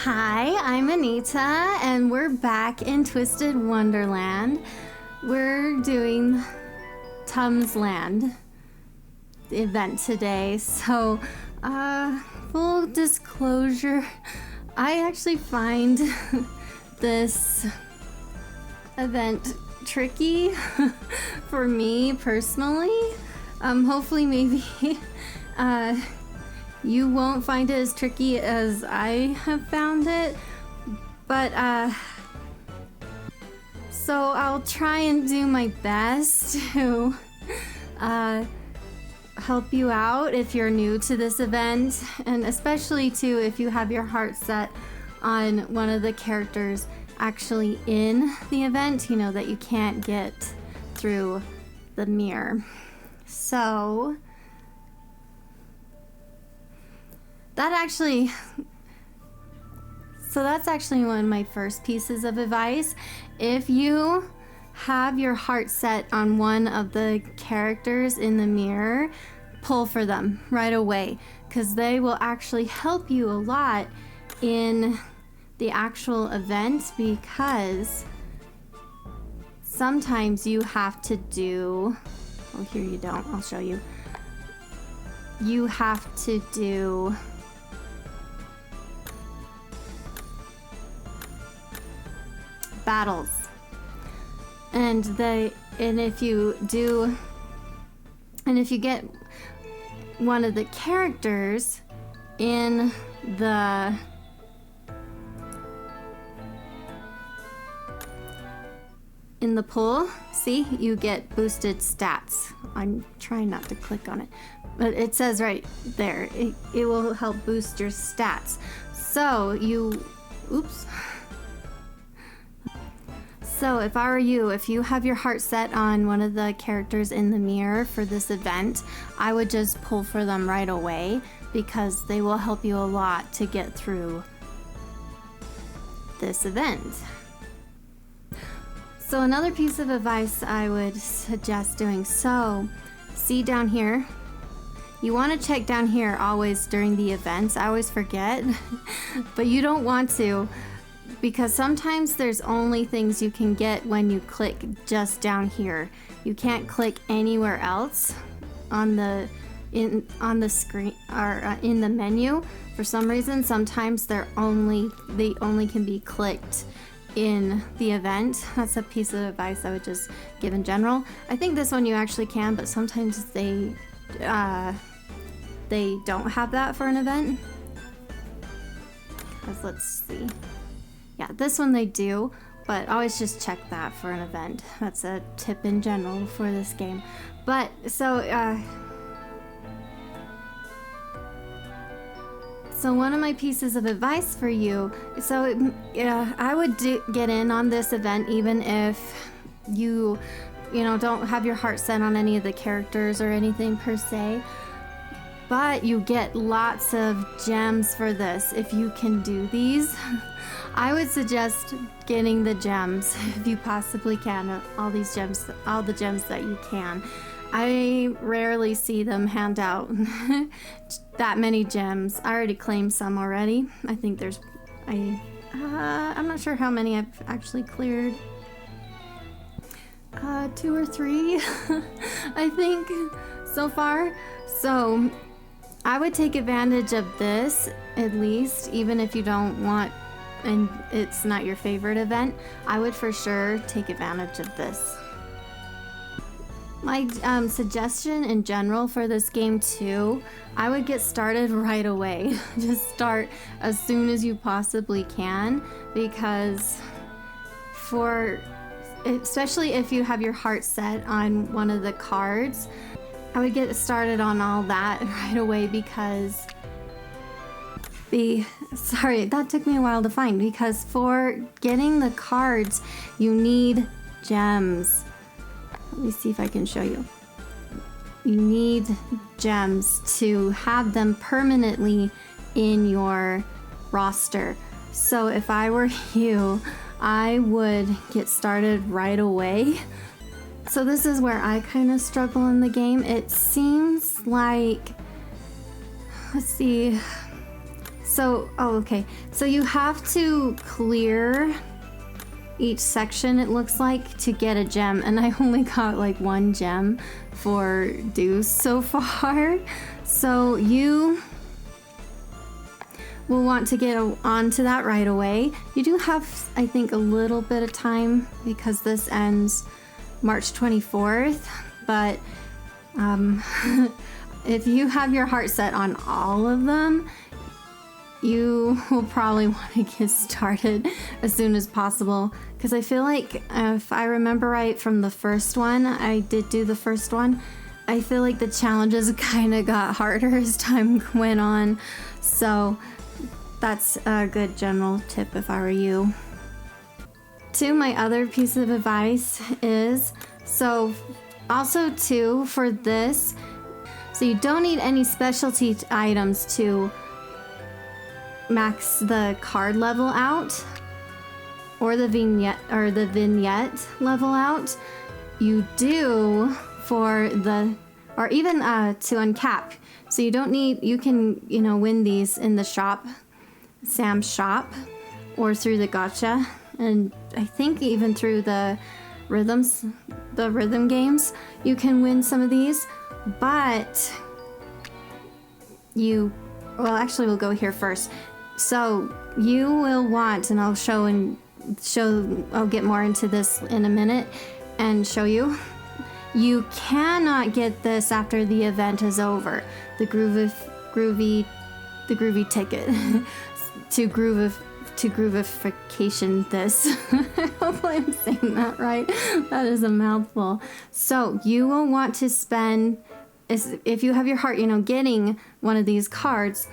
Hi, I'm Anita, and we're back in Twisted Wonderland. We're doing Tsumderland event today. So, full disclosure, I actually find this event tricky for me personally. Hopefully maybe you won't find it as tricky as I have found it, but so I'll try and do my best to help you out if you're new to this event, and especially too if you have your heart set on one of the characters actually in the event, you know, that you can't get through the mirror. So that's actually one of my first pieces of advice. If you have your heart set on one of the characters in the mirror, pull for them right away, because they will actually help you a lot in the actual event, because sometimes you have to do, oh, here you don't, I'll show you. You have to do battles, and if you get one of the characters in the pool, see, you get boosted stats. I'm trying not to click on it, but it says right there, it will help boost your stats. So So if I were you, if you have your heart set on one of the characters in the mirror for this event, I would just pull for them right away, because they will help you a lot to get through this event. So another piece of advice I would suggest doing, so see down here, you want to check down here always during the events. I always forget, but you don't want to, because sometimes there's only things you can get when you click just down here. You can't click anywhere else on the screen or in the menu. For some reason, sometimes they only can be clicked in the event. That's a piece of advice I would just give in general. I think this one you actually can, but sometimes they don't have that for an event. Let's see. Yeah, this one they do, but always just check that for an event. That's a tip in general for this game. But so one of my pieces of advice for you, so I would get in on this event even if you don't have your heart set on any of the characters or anything per se, but you get lots of gems for this if you can do these. I would suggest getting the gems if you possibly can, all the gems that you can. I rarely see them hand out that many gems. I already claimed some already. I think I'm not sure how many I've actually cleared. 2 or 3, I think, so far. So I would take advantage of this, at least, even if you don't want, and it's not your favorite event. I would for sure take advantage of this. My suggestion in general for this game too, I would get started right away. Just start as soon as you possibly can, because especially if you have your heart set on one of the cards, I would get started on all that right away, because sorry, that took me a while to find, because for getting the cards, you need gems. Let me see if I can show you. You need gems to have them permanently in your roster. So if I were you, I would get started right away. So this is where I kind of struggle in the game. It seems like, let's see, So, oh, okay. So you have to clear each section, it looks like, to get a gem. And I only got like 1 gem for Deuce so far. So you will want to get onto that right away. You do have, I think, a little bit of time because this ends March 24th. But if you have your heart set on all of them, you will probably want to get started as soon as possible. Because I feel like, if I remember right from the first one, I did do the first one, I feel like the challenges kind of got harder as time went on. So that's a good general tip if I were you. My other piece of advice is, so also too, for this, so you don't need any specialty items to max the card level out or the vignette level out. You do for the, or even to uncap. So you don't need, you can, you know, win these in the shop, Sam's shop, or through the gacha, and I think even through the rhythm games you can win some of these. But you, well, actually we'll go here first. So you will want, and I'll I'll get more into this in a minute and show you. You cannot get this after the event is over. The groovy ticket to groovification this. Hopefully I'm saying that right. That is a mouthful. So you will want to spend, if you have your heart, you know, getting one of these cards,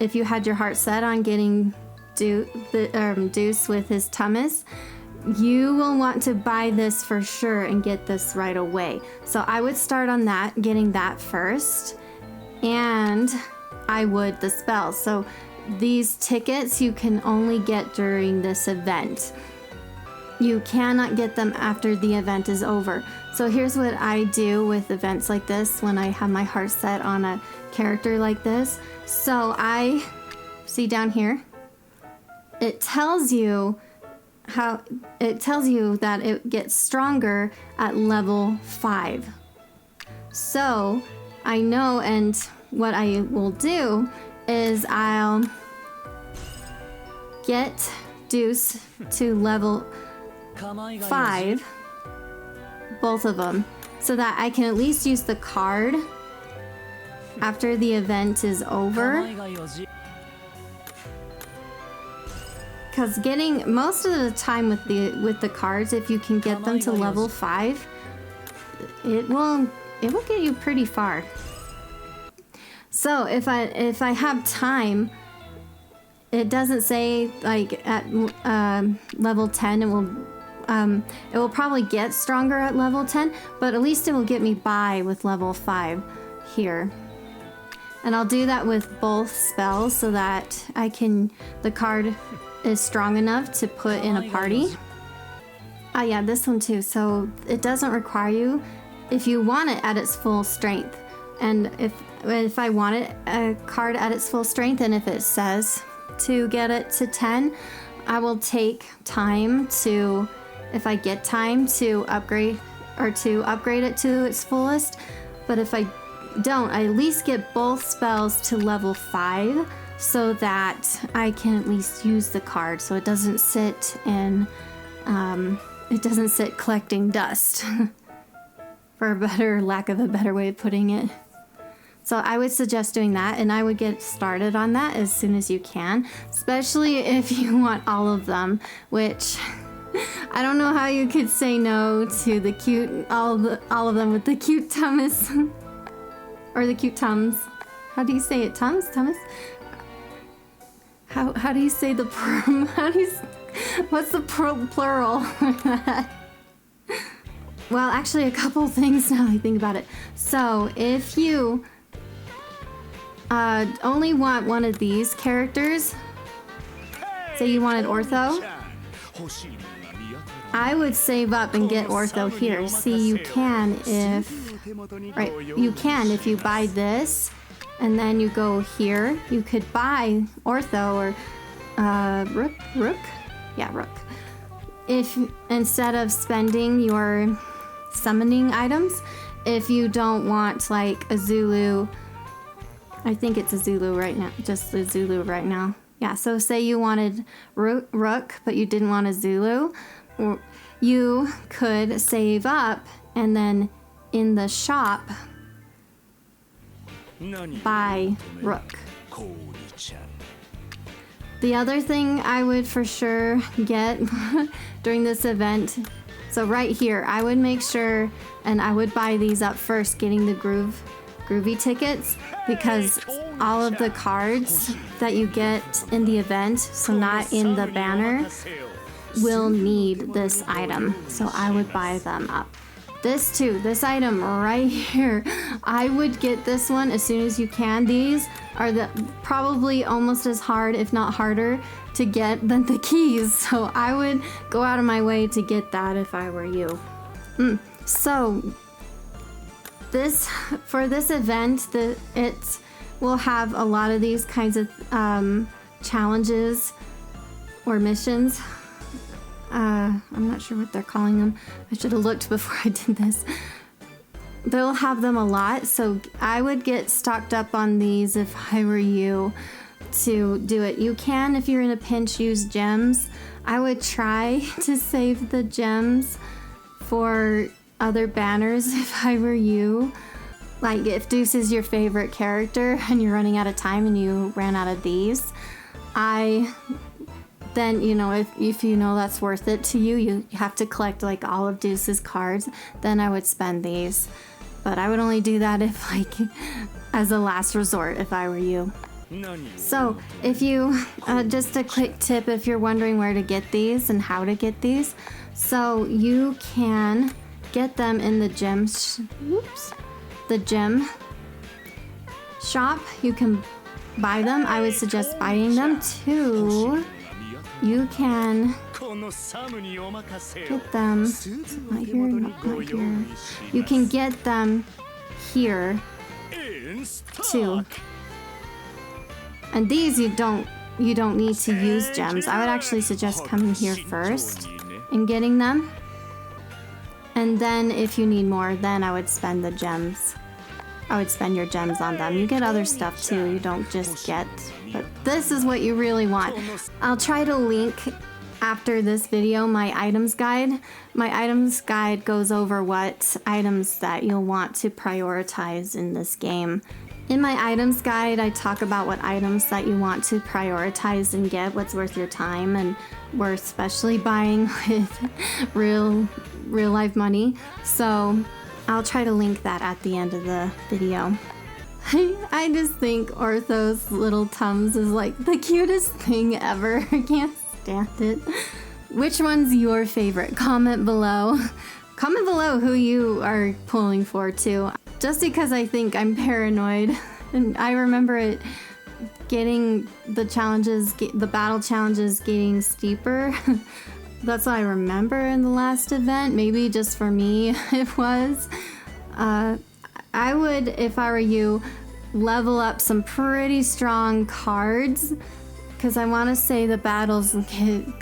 if you had your heart set on getting Deuce with his Thomas, you will want to buy this for sure and get this right away. So I would start on that, getting that first, and I would the spell. So these tickets you can only get during this event. You cannot get them after the event is over. So here's what I do with events like this when I have my heart set on a character like this. So I see down here, it tells you that it gets stronger at level 5. So I know, and what I will do is I'll get Deuce to level 5, both of them, so that I can at least use the card after the event is over. Because getting most of the time with the cards, if you can get them to level 5, it will get you pretty far. So if I have time, it doesn't say like at level 10 it will probably get stronger at level 10, but at least it will get me by with level 5 here. And I'll do that with both spells so that the card is strong enough to put in a party. Yeah, this one too. So it doesn't require you, if you want it at its full strength. And if I want it, a card at its full strength, and if it says to get it to 10, I will take time to, if I get time to upgrade it to its fullest. But if I don't, I at least get both spells to level 5 so that I can at least use the card, so it doesn't sit in, collecting dust, for lack of a better way of putting it. So I would suggest doing that, and I would get started on that as soon as you can, especially if you want all of them, which I don't know how you could say no to the cute, all of them with the cute Thomas, or the cute Tums. How do you say it? Tums? Thomas? How do you say the what's the plural for that? Well, actually, a couple things now I think about it. So if you only want one of these characters, say you wanted Ortho, I would save up and get Ortho here. See, you can if you buy this and then you go here. You could buy Ortho or Rook. Yeah, Rook. If instead of spending your summoning items, if you don't want like a Zulu, I think it's a Zulu right now, just a Zulu right now. Yeah, so say you wanted Rook, but you didn't want a Zulu, you could save up and then in the shop buy Rook. The other thing I would for sure get during this event, so right here, I would make sure and I would buy these up first, getting the groovy tickets, because all of the cards that you get in the event, so not in the banner, will need this item. So I would buy them up. This too, this item right here, I would get this one as soon as you can. These are probably almost as hard, if not harder, to get than the keys. So I would go out of my way to get that if I were you. So for this event, it will have a lot of these kinds of challenges or missions. I'm not sure what they're calling them. I should have looked before I did this. They'll have them a lot, so I would get stocked up on these if I were you to do it. You can, if you're in a pinch, use gems. I would try to save the gems for other banners if I were you. Like if Deuce is your favorite character and you're running out of time and you ran out of these, then, you know, if you know that's worth it to you, you have to collect like all of Deuce's cards, then I would spend these. But I would only do that if like as a last resort if I were you. So if you, just a quick tip if you're wondering where to get these and how to get these. So you can get them in the gem, the gem shop. You can buy them. I would suggest buying them too. You can get them, not here, not here. You can get them here too. And these you don't need to use gems. I would actually suggest coming here first and getting them. And then if you need more, then I would spend the gems. I would spend your gems on them. You get other stuff too, you don't just get, but this is what you really want. I'll try to link after this video my items guide. My items guide goes over what items that you'll want to prioritize in this game. In my items guide, I talk about what items that you want to prioritize and get, what's worth your time and worth especially buying with real life money. So I'll try to link that at the end of the video. I just think Ortho's little Tums is like the cutest thing ever. I can't stand it. Which one's your favorite? Comment below. Comment below who you are pulling for too. Just because I think I'm paranoid. And I remember it getting the challenges, the battle challenges getting steeper. That's what I remember in the last event. Maybe just for me it was. I would, if I were you, level up some pretty strong cards, because I want to say the battles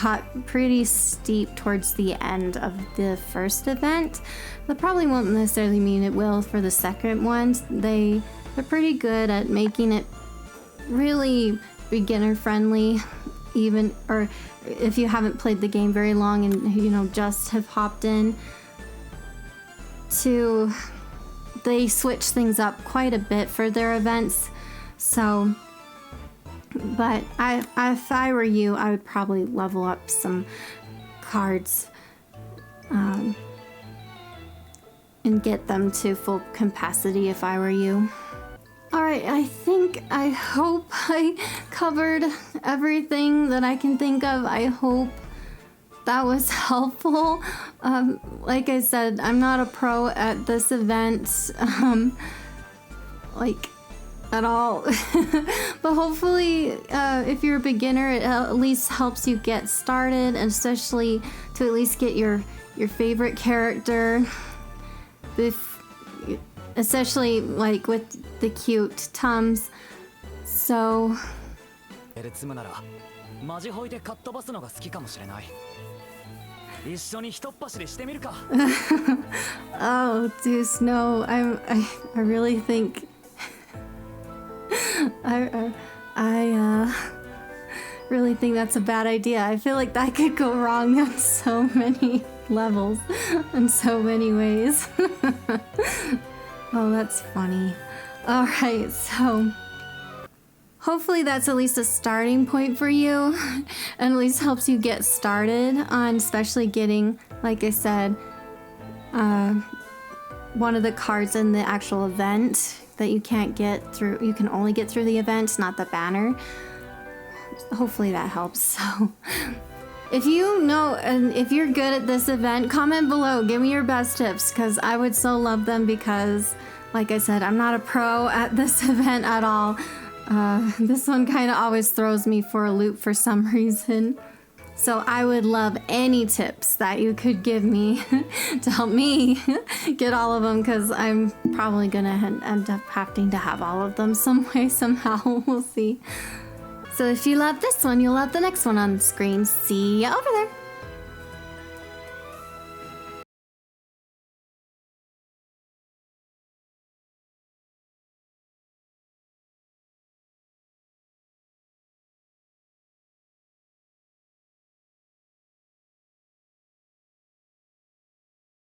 got pretty steep towards the end of the first event. That probably won't necessarily mean it will for the second one. They're pretty good at making it really beginner friendly, even, or if you haven't played the game very long and you know just have hopped in to, they switch things up quite a bit for their events. So, but if I were you, I would probably level up some cards and get them to full capacity if I were you. Alright, I hope I covered everything that I can think of. I hope that was helpful. Like I said, I'm not a pro at this event, like at all. But hopefully, if you're a beginner, it at least helps you get started, and especially to at least get your favorite character. especially like with the cute tums. So 積むならマジホイでかっ飛ばすのが好きかもしれない。一緒にひとっ走りしてみるか。Oh, Deuce, no. I really think I really think that's a bad idea. I feel like that could go wrong on so many levels in so many ways. Oh, that's funny. All right, so hopefully that's at least a starting point for you and at least helps you get started on especially getting, like I said, one of the cards in the actual event that you can't get through. You can only get through the event, not the banner. Hopefully that helps. So if you know and if you're good at this event, comment below. Give me your best tips because I would so love them because, like I said, I'm not a pro at this event at all. This one kind of always throws me for a loop for some reason. So I would love any tips that you could give me to help me get all of them because I'm probably gonna end up having to have all of them some way, somehow. We'll see. So if you love this one, you'll love the next one on the screen. See ya over there.